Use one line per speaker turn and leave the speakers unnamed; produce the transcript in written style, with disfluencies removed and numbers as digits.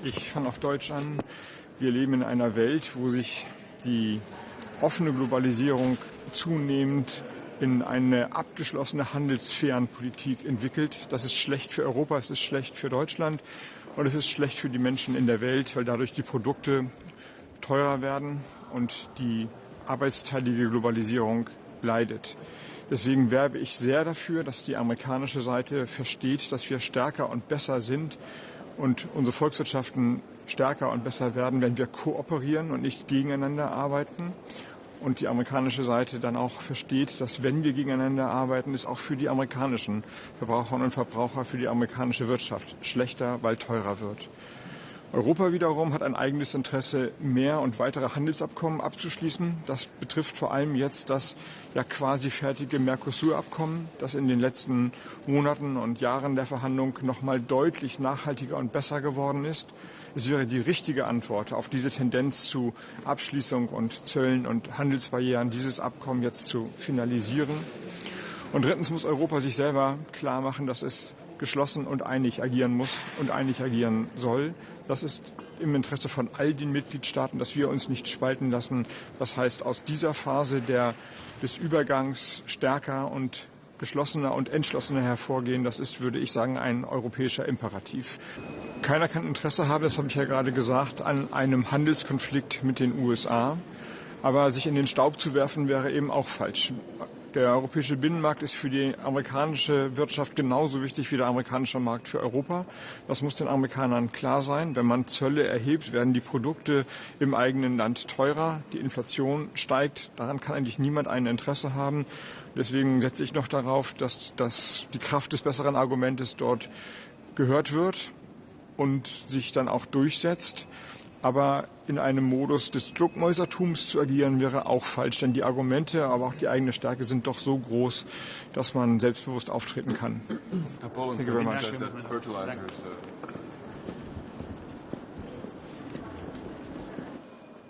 Ich fange auf Deutsch an. Wir leben in einer Welt, wo sich die offene Globalisierung zunehmend in eine abgeschlossene Handelssphärenpolitik entwickelt. Das ist schlecht für Europa, es ist schlecht für Deutschland und es ist schlecht für die Menschen in der Welt, weil dadurch die Produkte teurer werden und die arbeitsteilige Globalisierung leidet. Deswegen werbe ich sehr dafür, dass die amerikanische Seite versteht, dass wir stärker und besser sind und unsere Volkswirtschaften stärker und besser werden, wenn wir kooperieren und nicht gegeneinander arbeiten. Und die amerikanische Seite dann auch versteht, dass wenn wir gegeneinander arbeiten, es auch für die amerikanischen Verbraucherinnen und Verbraucher, für die amerikanische Wirtschaft schlechter, weil teurer wird. Europa wiederum hat ein eigenes Interesse, mehr und weitere Handelsabkommen abzuschließen. Das betrifft vor allem jetzt das ja quasi fertige Mercosur-Abkommen, das in den letzten Monaten und Jahren der Verhandlung noch mal deutlich nachhaltiger und besser geworden ist. Es wäre die richtige Antwort auf diese Tendenz zu Abschließung und Zöllen und Handelsbarrieren, dieses Abkommen jetzt zu finalisieren. Und drittens muss Europa sich selber klar machen, dass es geschlossen und einig agieren muss und einig agieren soll. Das ist im Interesse von all den Mitgliedstaaten, dass wir uns nicht spalten lassen. Das heißt, aus dieser Phase des Übergangs stärker und geschlossener und entschlossener hervorgehen, das ist, würde ich sagen, ein europäischer Imperativ. Keiner kann Interesse haben, das habe ich ja gerade gesagt, an einem Handelskonflikt mit den USA. Aber sich in den Staub zu werfen, wäre eben auch falsch. Der europäische Binnenmarkt ist für die amerikanische Wirtschaft genauso wichtig wie der amerikanische Markt für Europa. Das muss den Amerikanern klar sein. Wenn man Zölle erhebt, werden die Produkte im eigenen Land teurer. Die Inflation steigt. Daran kann eigentlich niemand ein Interesse haben. Deswegen setze ich noch darauf, dass die Kraft des besseren Argumentes dort gehört wird und sich dann auch durchsetzt. Aber in einem Modus des Duckmäusertums zu agieren, wäre auch falsch, denn die Argumente, aber auch die eigene Stärke sind doch so groß, dass man selbstbewusst auftreten kann.
Herr Poland, says that fertilizers